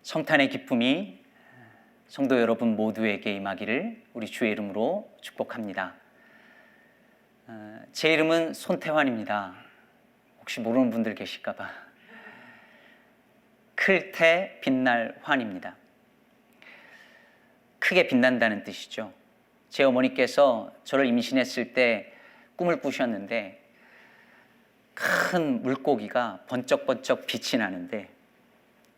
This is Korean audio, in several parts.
성탄의 기쁨이 성도 여러분 모두에게 임하기를 우리 주의 이름으로 축복합니다. 제 이름은 손태환입니다. 혹시 모르는 분들 계실까 봐. 클 때 빛날 환입니다. 크게 빛난다는 뜻이죠. 제 어머니께서 저를 임신했을 때 꿈을 꾸셨는데 큰 물고기가 번쩍번쩍 빛이 나는데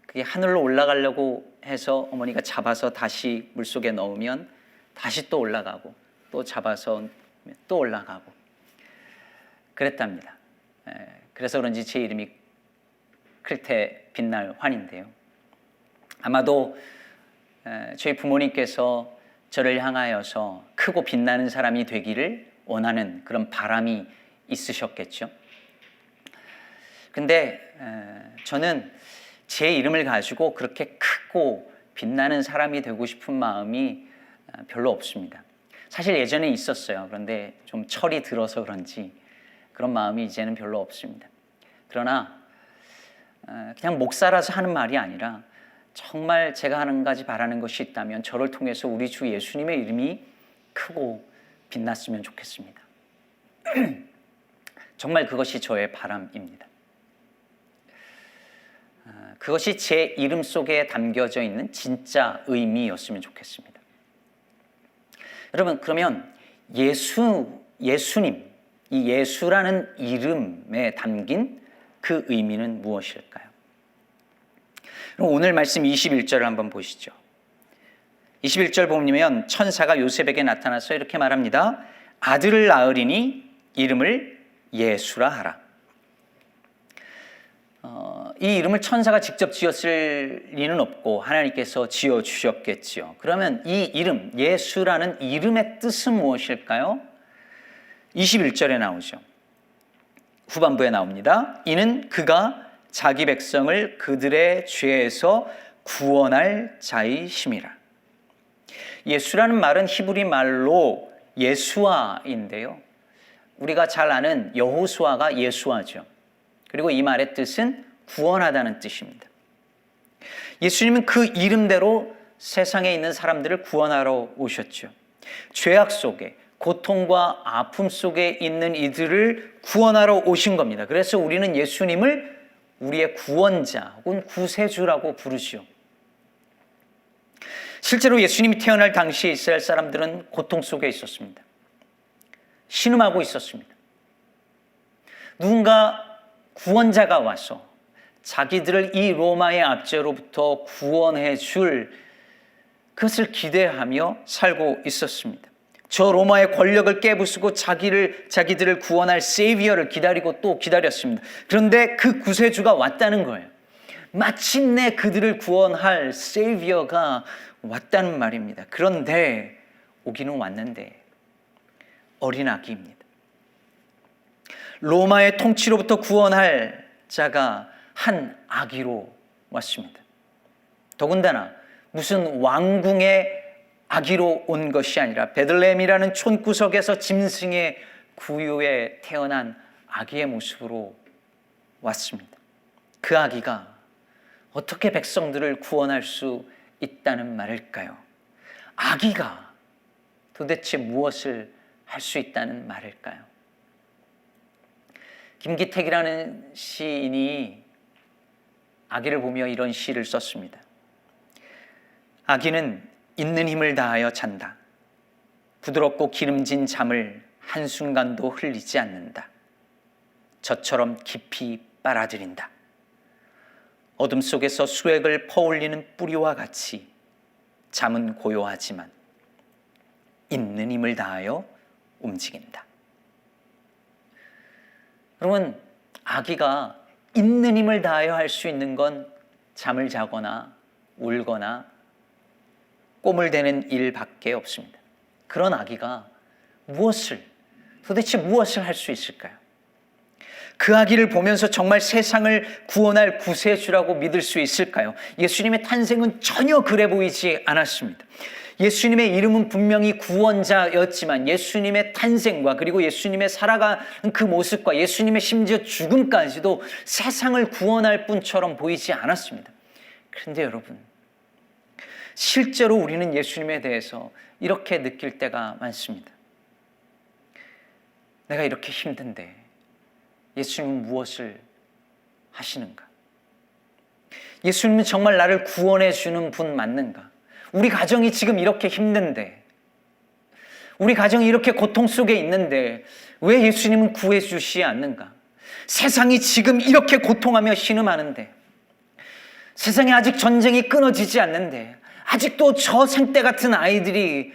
그게 하늘로 올라가려고 해서 어머니가 잡아서 다시 물속에 넣으면 다시 또 올라가고 또 잡아서 또 올라가고 그랬답니다. 그래서 그런지 제 이름이 클때 빛날 환인데요. 아마도 저희 부모님께서 저를 향하여서 크고 빛나는 사람이 되기를 원하는 그런 바람이 있으셨겠죠. 근데 저는 제 이름을 가지고 그렇게 크고 빛나는 사람이 되고 싶은 마음이 별로 없습니다. 사실 예전에 있었어요. 그런데 좀 철이 들어서 그런지 그런 마음이 이제는 별로 없습니다. 그러나 그냥 목사라서 하는 말이 아니라 정말 제가 한 가지 바라는 것이 있다면 저를 통해서 우리 주 예수님의 이름이 크고 빛났으면 좋겠습니다. 정말 그것이 저의 바람입니다. 그것이 제 이름 속에 담겨져 있는 진짜 의미였으면 좋겠습니다. 여러분, 그러면 예수님, 이 예수라는 이름에 담긴 그 의미는 무엇일까요? 그럼 오늘 말씀 21절을 한번 보시죠. 21절 보면 천사가 요셉에게 나타나서 이렇게 말합니다. 아들을 낳으리니 이름을 예수라 하라. 이 이름을 천사가 직접 지었을 리는 없고 하나님께서 지어주셨겠지요. 그러면 이 이름, 예수라는 이름의 뜻은 무엇일까요? 21절에 나오죠. 후반부에 나옵니다. 이는 그가 자기 백성을 그들의 죄에서 구원할 자이심이라. 예수라는 말은 히브리 말로 예수아인데요. 우리가 잘 아는 여호수아가 예수아죠. 그리고 이 말의 뜻은 구원하다는 뜻입니다. 예수님은 그 이름대로 세상에 있는 사람들을 구원하러 오셨죠. 죄악 속에, 고통과 아픔 속에 있는 이들을 구원하러 오신 겁니다. 그래서 우리는 예수님을 우리의 구원자 혹은 구세주라고 부르죠. 실제로 예수님이 태어날 당시에 이스라엘 사람들은 고통 속에 있었습니다. 신음하고 있었습니다. 누군가 구원자가 와서 자기들을 이 로마의 압제로부터 구원해 줄 그것을 기대하며 살고 있었습니다. 저 로마의 권력을 깨부수고 자기들을 구원할 세이비어를 기다리고 또 기다렸습니다. 그런데 그 구세주가 왔다는 거예요. 마침내 그들을 구원할 세이비어가 왔다는 말입니다. 그런데 오기는 왔는데 어린 아기입니다. 로마의 통치로부터 구원할 자가 한 아기로 왔습니다. 더군다나 무슨 왕궁의 아기로 온 것이 아니라 베들레헴이라는 촌구석에서 짐승의 구유에 태어난 아기의 모습으로 왔습니다. 그 아기가 어떻게 백성들을 구원할 수 있다는 말일까요? 아기가 도대체 무엇을 할 수 있다는 말일까요? 김기택이라는 시인이 아기를 보며 이런 시를 썼습니다. 아기는 있는 힘을 다하여 잔다. 부드럽고 기름진 잠을 한순간도 흘리지 않는다. 저처럼 깊이 빨아들인다. 어둠 속에서 수액을 퍼올리는 뿌리와 같이 잠은 고요하지만 있는 힘을 다하여 움직인다. 여러분, 아기가 있는 힘을 다하여 할 수 있는 건 잠을 자거나 울거나 꼼을 대는 일밖에 없습니다. 그런 아기가 도대체 무엇을 할 수 있을까요? 그 아기를 보면서 정말 세상을 구원할 구세주라고 믿을 수 있을까요? 예수님의 탄생은 전혀 그래 보이지 않았습니다. 예수님의 이름은 분명히 구원자였지만 예수님의 탄생과 그리고 예수님의 살아가는 그 모습과 예수님의 심지어 죽음까지도 세상을 구원할 분처럼 보이지 않았습니다. 그런데 여러분, 실제로 우리는 예수님에 대해서 이렇게 느낄 때가 많습니다. 내가 이렇게 힘든데 예수님은 무엇을 하시는가? 예수님은 정말 나를 구원해 주는 분 맞는가? 우리 가정이 지금 이렇게 힘든데, 우리 가정이 이렇게 고통 속에 있는데 왜 예수님은 구해 주시지 않는가? 세상이 지금 이렇게 고통하며 신음하는데, 세상에 아직 전쟁이 끊어지지 않는데, 아직도 저 생떼 같은 아이들이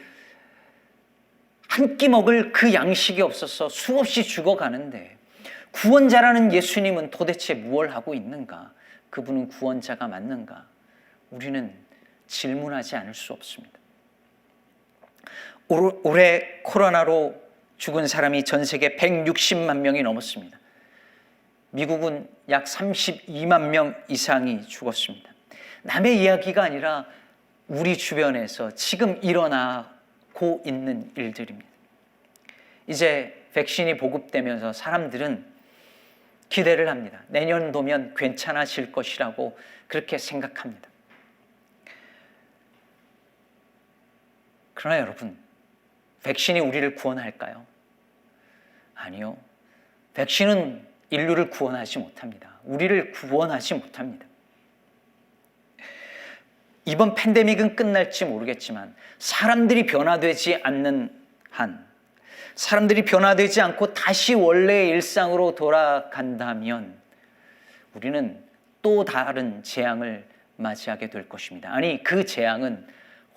한 끼 먹을 그 양식이 없어서 수없이 죽어가는데 구원자라는 예수님은 도대체 무엇을 하고 있는가? 그분은 구원자가 맞는가? 우리는 질문하지 않을 수 없습니다. 올해 코로나로 죽은 사람이 전 세계 160만 명이 넘었습니다. 미국은 약 32만 명 이상이 죽었습니다. 남의 이야기가 아니라 우리 주변에서 지금 일어나고 있는 일들입니다. 이제 백신이 보급되면서 사람들은 기대를 합니다. 내년도면 괜찮아질 것이라고 그렇게 생각합니다. 그러나 여러분, 백신이 우리를 구원할까요? 아니요. 백신은 인류를 구원하지 못합니다. 우리를 구원하지 못합니다. 이번 팬데믹은 끝날지 모르겠지만 사람들이 변화되지 않는 한, 사람들이 변화되지 않고 다시 원래의 일상으로 돌아간다면 우리는 또 다른 재앙을 맞이하게 될 것입니다. 아니, 그 재앙은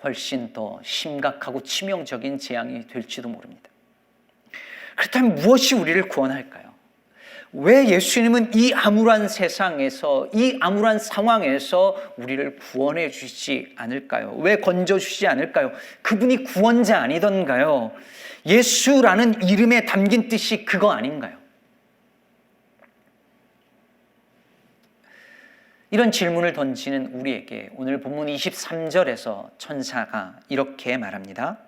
훨씬 더 심각하고 치명적인 재앙이 될지도 모릅니다. 그렇다면 무엇이 우리를 구원할까요? 왜 예수님은 이 암울한 세상에서, 이 암울한 상황에서 우리를 구원해 주시지 않을까요? 왜 건져 주시지 않을까요? 그분이 구원자 아니던가요? 예수라는 이름에 담긴 뜻이 그거 아닌가요? 이런 질문을 던지는 우리에게 오늘 본문 23절에서 천사가 이렇게 말합니다.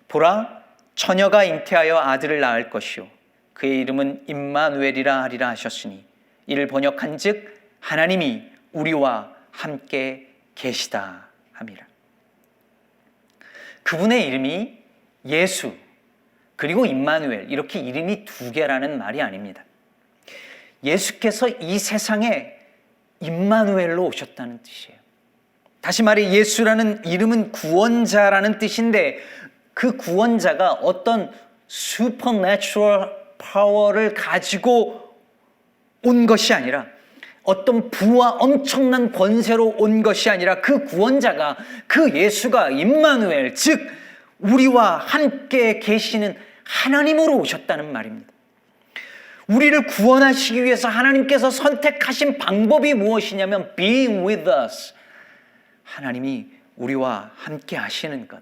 보라, 처녀가 잉태하여 아들을 낳을 것이요 그의 이름은 임마누엘이라 하리라 하셨으니 이를 번역한즉 하나님이 우리와 함께 계시다 함이라. 그분의 이름이 예수 그리고 임마누엘, 이렇게 이름이 두 개라는 말이 아닙니다. 예수께서 이 세상에 임마누엘로 오셨다는 뜻이에요. 다시 말해 예수라는 이름은 구원자라는 뜻인데 그 구원자가 어떤 supernatural 파워를 가지고 온 것이 아니라, 어떤 부와 엄청난 권세로 온 것이 아니라 그 구원자가, 그 예수가 임마누엘, 즉 우리와 함께 계시는 하나님으로 오셨다는 말입니다. 우리를 구원하시기 위해서 하나님께서 선택하신 방법이 무엇이냐면 being with us, 하나님이 우리와 함께 하시는 것,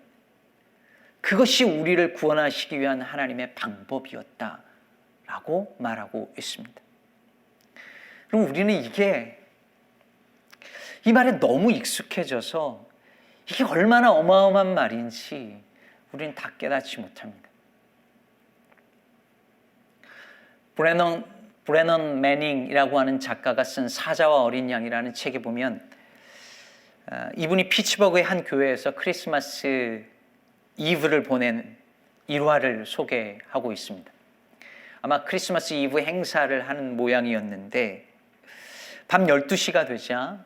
그것이 우리를 구원하시기 위한 하나님의 방법이었다라고 말하고 있습니다. 그럼 우리는 이 말에 너무 익숙해져서 이게 얼마나 어마어마한 말인지 우리는 다 깨닫지 못합니다. 브래넌 매닝이라고 하는 작가가 쓴 사자와 어린 양이라는 책에 보면 이분이 피츠버그의 한 교회에서 크리스마스 이브를 보낸 일화를 소개하고 있습니다. 아마 크리스마스 이브 행사를 하는 모양이었는데 밤 12시가 되자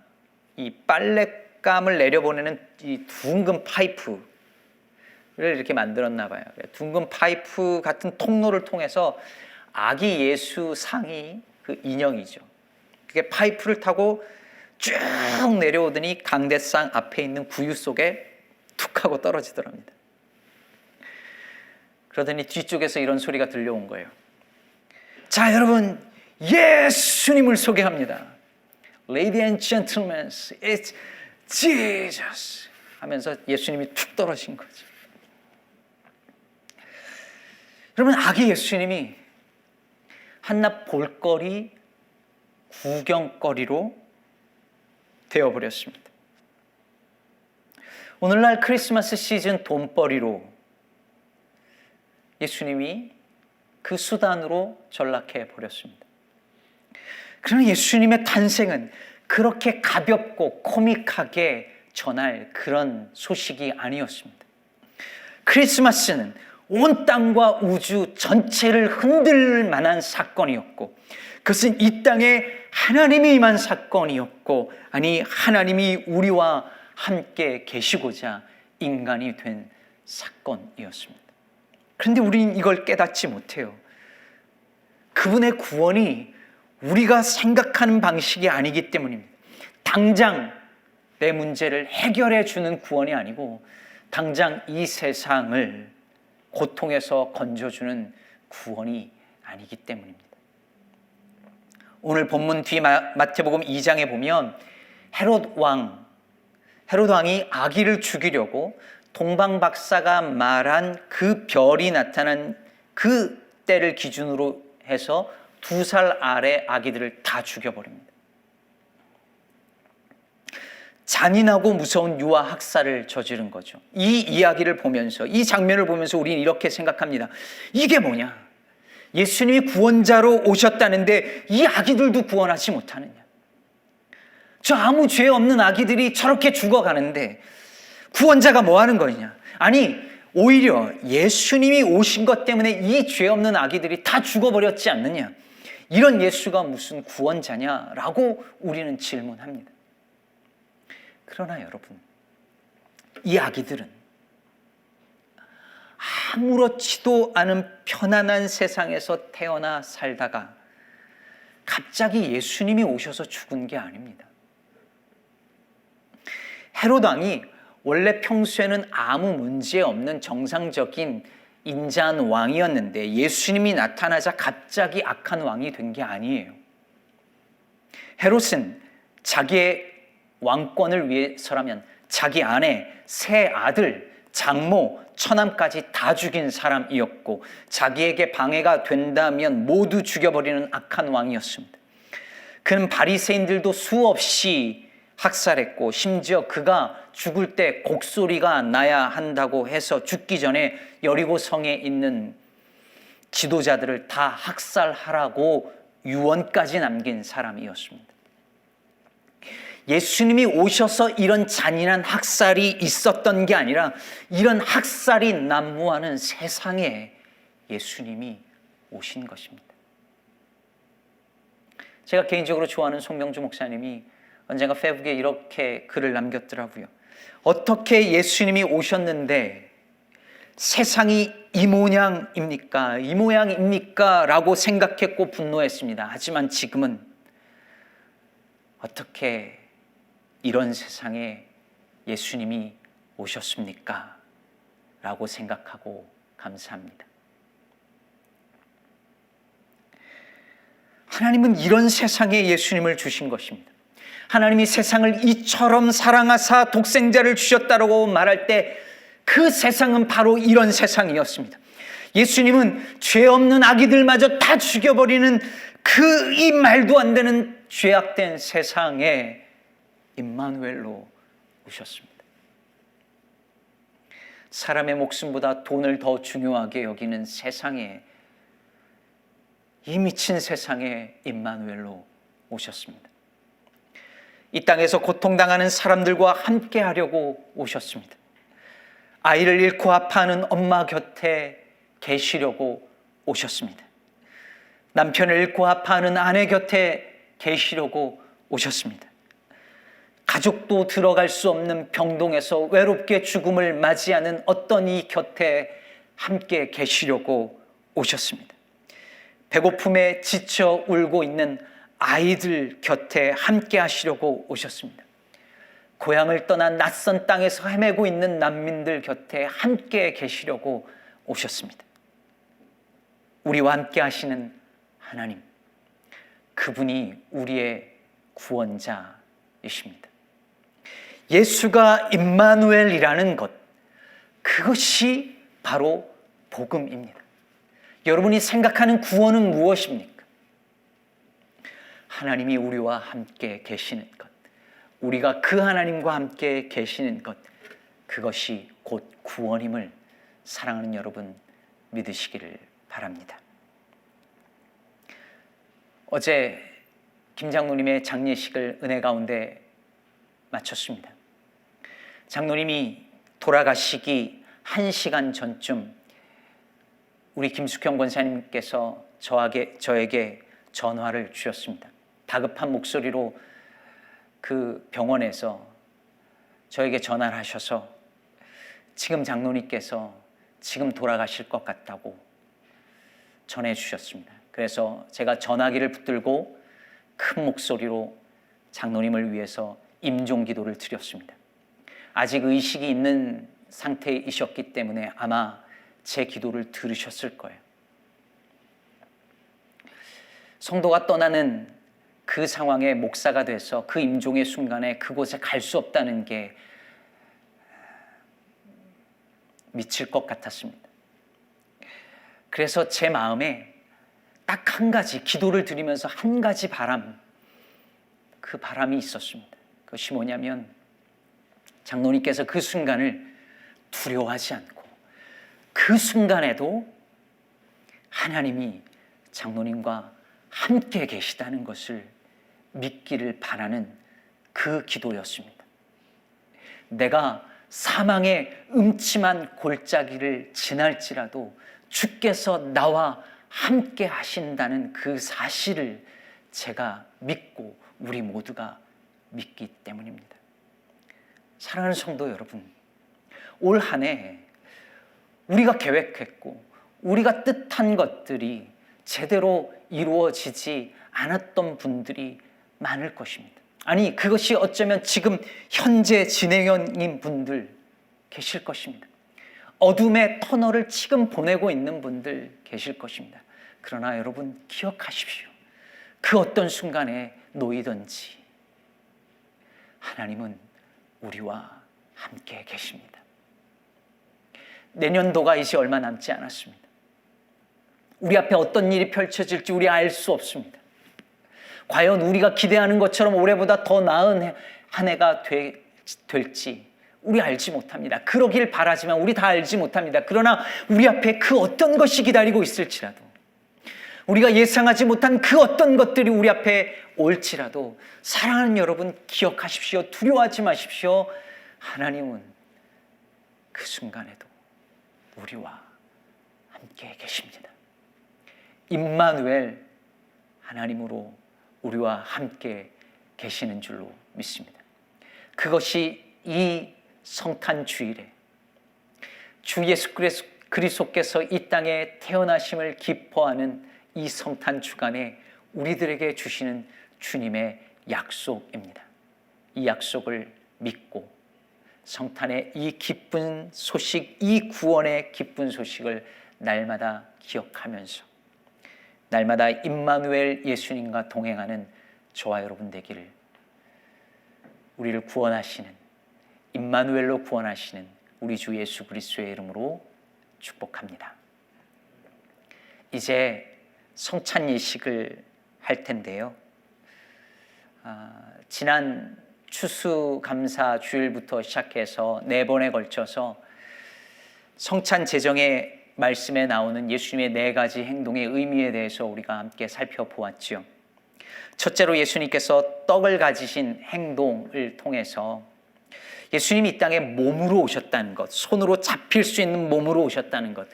이 빨랫감을 내려보내는 이 둥근 파이프를 이렇게 만들었나 봐요. 둥근 파이프 같은 통로를 통해서 아기 예수 상이, 그 인형이죠, 그게 파이프를 타고 쭉 내려오더니 강대상 앞에 있는 구유 속에 툭 하고 떨어지더랍니다. 그러더니 뒤쪽에서 이런 소리가 들려온 거예요. 자, 여러분, 예수님을 소개합니다. Ladies and gentlemen, it's Jesus 하면서 예수님이 툭 떨어진 거죠. 여러분, 아기 예수님이 한낱 볼거리, 구경거리로 되어버렸습니다. 오늘날 크리스마스 시즌 돈벌이로 예수님이 그 수단으로 전락해 버렸습니다. 그러나 예수님의 탄생은 그렇게 가볍고 코믹하게 전할 그런 소식이 아니었습니다. 크리스마스는 온 땅과 우주 전체를 흔들 만한 사건이었고, 그것은 이 땅에 하나님이 임한 사건이었고, 아니 하나님이 우리와 함께 계시고자 인간이 된 사건이었습니다. 그런데 우리는 이걸 깨닫지 못해요. 그분의 구원이 우리가 생각하는 방식이 아니기 때문입니다. 당장 내 문제를 해결해 주는 구원이 아니고 당장 이 세상을 고통에서 건져주는 구원이 아니기 때문입니다. 오늘 본문 뒤 마태복음 2장에 보면 헤롯 왕이 아기를 죽이려고 동방 박사가 말한 그 별이 나타난 그 때를 기준으로 해서 2살 아래 아기들을 다 죽여버립니다. 잔인하고 무서운 유아 학살을 저지른 거죠. 이 이야기를 보면서, 이 장면을 보면서 우리는 이렇게 생각합니다. 이게 뭐냐? 예수님이 구원자로 오셨다는데 이 아기들도 구원하지 못하느냐? 저 아무 죄 없는 아기들이 저렇게 죽어가는데 구원자가 뭐 하는 거냐? 아니, 오히려 예수님이 오신 것 때문에 이 죄 없는 아기들이 다 죽어버렸지 않느냐? 이런 예수가 무슨 구원자냐라고 우리는 질문합니다. 그러나 여러분, 이 아기들은 아무렇지도 않은 편안한 세상에서 태어나 살다가 갑자기 예수님이 오셔서 죽은 게 아닙니다. 헤롯 왕이 원래 평소에는 아무 문제 없는 정상적인 인자한 왕이었는데 예수님이 나타나자 갑자기 악한 왕이 된 게 아니에요. 헤롯은 자기의 왕권을 위해서라면 자기 아내, 세 아들, 장모, 처남까지 다 죽인 사람이었고 자기에게 방해가 된다면 모두 죽여버리는 악한 왕이었습니다. 그는 바리새인들도 수없이 학살했고 심지어 그가 죽을 때 곡소리가 나야 한다고 해서 죽기 전에 여리고 성에 있는 지도자들을 다 학살하라고 유언까지 남긴 사람이었습니다. 예수님이 오셔서 이런 잔인한 학살이 있었던 게 아니라 이런 학살이 난무하는 세상에 예수님이 오신 것입니다. 제가 개인적으로 좋아하는 송명주 목사님이 언젠가 페북에 이렇게 글을 남겼더라고요. 어떻게 예수님이 오셨는데 세상이 이 모양입니까? 라고 생각했고 분노했습니다. 하지만 지금은 어떻게 이런 세상에 예수님이 오셨습니까? 라고 생각하고 감사합니다. 하나님은 이런 세상에 예수님을 주신 것입니다. 하나님이 세상을 이처럼 사랑하사 독생자를 주셨다고 말할 때 그 세상은 바로 이런 세상이었습니다. 예수님은 죄 없는 아기들마저 다 죽여버리는 그 이 말도 안 되는 죄악된 세상에 임마누엘로 오셨습니다. 사람의 목숨보다 돈을 더 중요하게 여기는 세상에, 이 미친 세상에 임마누엘로 오셨습니다. 이 땅에서 고통당하는 사람들과 함께 하려고 오셨습니다. 아이를 잃고 아파하는 엄마 곁에 계시려고 오셨습니다. 남편을 잃고 아파하는 아내 곁에 계시려고 오셨습니다. 가족도 들어갈 수 없는 병동에서 외롭게 죽음을 맞이하는 어떤 이 곁에 함께 계시려고 오셨습니다. 배고픔에 지쳐 울고 있는 아이들 곁에 함께 하시려고 오셨습니다. 고향을 떠난 낯선 땅에서 헤매고 있는 난민들 곁에 함께 계시려고 오셨습니다. 우리와 함께 하시는 하나님, 그분이 우리의 구원자이십니다. 예수가 임마누엘이라는 것, 그것이 바로 복음입니다. 여러분이 생각하는 구원은 무엇입니까? 하나님이 우리와 함께 계시는 것, 우리가 그 하나님과 함께 계시는 것, 그것이 곧 구원임을 사랑하는 여러분 믿으시기를 바랍니다. 어제 김 장로님의 장례식을 은혜 가운데 마쳤습니다. 장로님이 돌아가시기 1시간 전쯤 우리 김숙형 권사님께서 저에게 전화를 주셨습니다. 다급한 목소리로 그 병원에서 저에게 전화를 하셔서 지금 장로님께서 지금 돌아가실 것 같다고 전해주셨습니다. 그래서 제가 전화기를 붙들고 큰 목소리로 장로님을 위해서 임종기도를 드렸습니다. 아직 의식이 있는 상태이셨기 때문에 아마 제 기도를 들으셨을 거예요. 성도가 떠나는 그 상황에 목사가 돼서 그 임종의 순간에 그곳에 갈 수 없다는 게 미칠 것 같았습니다. 그래서 제 마음에 딱 한 가지, 기도를 드리면서 한 가지 그 바람이 있었습니다. 그것이 뭐냐면 장로님께서 그 순간을 두려워하지 않고 그 순간에도 하나님이 장로님과 함께 계시다는 것을 믿기를 바라는 그 기도였습니다. 내가 사망의 음침한 골짜기를 지날지라도 주께서 나와 함께 하신다는 그 사실을 제가 믿고 우리 모두가 믿기 때문입니다. 사랑하는 성도 여러분, 올 한 해 우리가 계획했고 우리가 뜻한 것들이 제대로 이루어지지 않았던 분들이 많을 것입니다. 아니, 그것이 어쩌면 지금 현재 진행형인 분들 계실 것입니다. 어둠의 터널을 지금 보내고 있는 분들 계실 것입니다. 그러나 여러분 기억하십시오. 그 어떤 순간에 놓이든지 하나님은 우리와 함께 계십니다. 내년도가 이제 얼마 남지 않았습니다. 우리 앞에 어떤 일이 펼쳐질지 우리 알 수 없습니다. 과연 우리가 기대하는 것처럼 올해보다 더 나은 한 해가 될지 우리 알지 못합니다. 그러길 바라지만 우리 다 알지 못합니다. 그러나 우리 앞에 그 어떤 것이 기다리고 있을지라도, 우리가 예상하지 못한 그 어떤 것들이 우리 앞에 올지라도 사랑하는 여러분 기억하십시오. 두려워하지 마십시오. 하나님은 그 순간에도 우리와 함께 계십니다. 임마누엘, 하나님으로 우리와 함께 계시는 줄로 믿습니다. 그것이 이 성탄 주일에 주 예수 그리스도께서 이 땅에 태어나심을 기뻐하는 이 성탄 주간에 우리들에게 주시는 주님의 약속입니다. 이 약속을 믿고 성탄의 이 기쁜 소식, 이 구원의 기쁜 소식을 날마다 기억하면서 날마다 임마누엘 예수님과 동행하는 저와 여러분 되기를, 우리를 구원하시는, 임마누엘로 구원하시는 우리 주 예수 그리스도의 이름으로 축복합니다. 이제 성찬 예식을 할 텐데요. 지난 추수감사 주일부터 시작해서 4번에 걸쳐서 성찬 제정의 말씀에 나오는 예수님의 4가지 행동의 의미에 대해서 우리가 함께 살펴보았죠. 첫째로 예수님께서 떡을 가지신 행동을 통해서 예수님이 이 땅에 몸으로 오셨다는 것, 손으로 잡힐 수 있는 몸으로 오셨다는 것,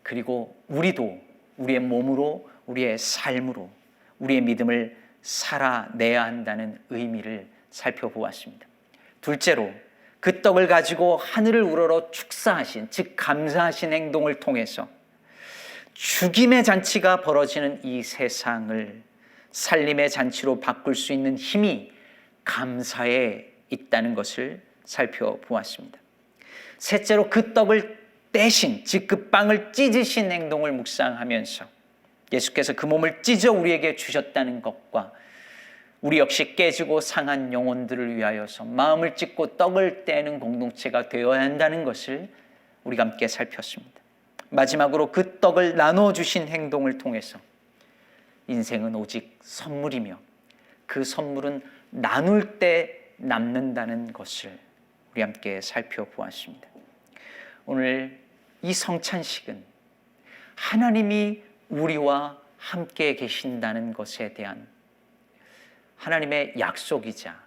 그리고 우리도 우리의 몸으로, 우리의 삶으로 우리의 믿음을 살아내야 한다는 의미를 살펴보았습니다. 둘째로 그 떡을 가지고 하늘을 우러러 축사하신, 즉 감사하신 행동을 통해서 죽임의 잔치가 벌어지는 이 세상을 살림의 잔치로 바꿀 수 있는 힘이 감사에 있다는 것을 살펴보았습니다. 셋째로 그 떡을 떼신, 즉 그 빵을 찢으신 행동을 묵상하면서 예수께서 그 몸을 찢어 우리에게 주셨다는 것과 우리 역시 깨지고 상한 영혼들을 위하여서 마음을 찢고 떡을 떼는 공동체가 되어야 한다는 것을 우리가 함께 살폈습니다. 마지막으로 그 떡을 나누어 주신 행동을 통해서 인생은 오직 선물이며 그 선물은 나눌 때 남는다는 것을 우리 함께 살펴보았습니다. 오늘 이 성찬식은 하나님이 우리와 함께 계신다는 것에 대한 하나님의 약속이자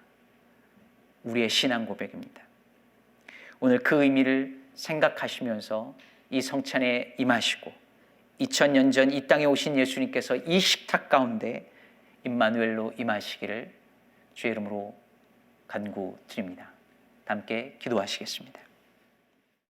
우리의 신앙 고백입니다. 오늘 그 의미를 생각하시면서 이 성찬에 임하시고 2000년 전 이 땅에 오신 예수님께서 이 식탁 가운데 임마누엘로 임하시기를 주의 이름으로 간구드립니다. 함께 기도하시겠습니다.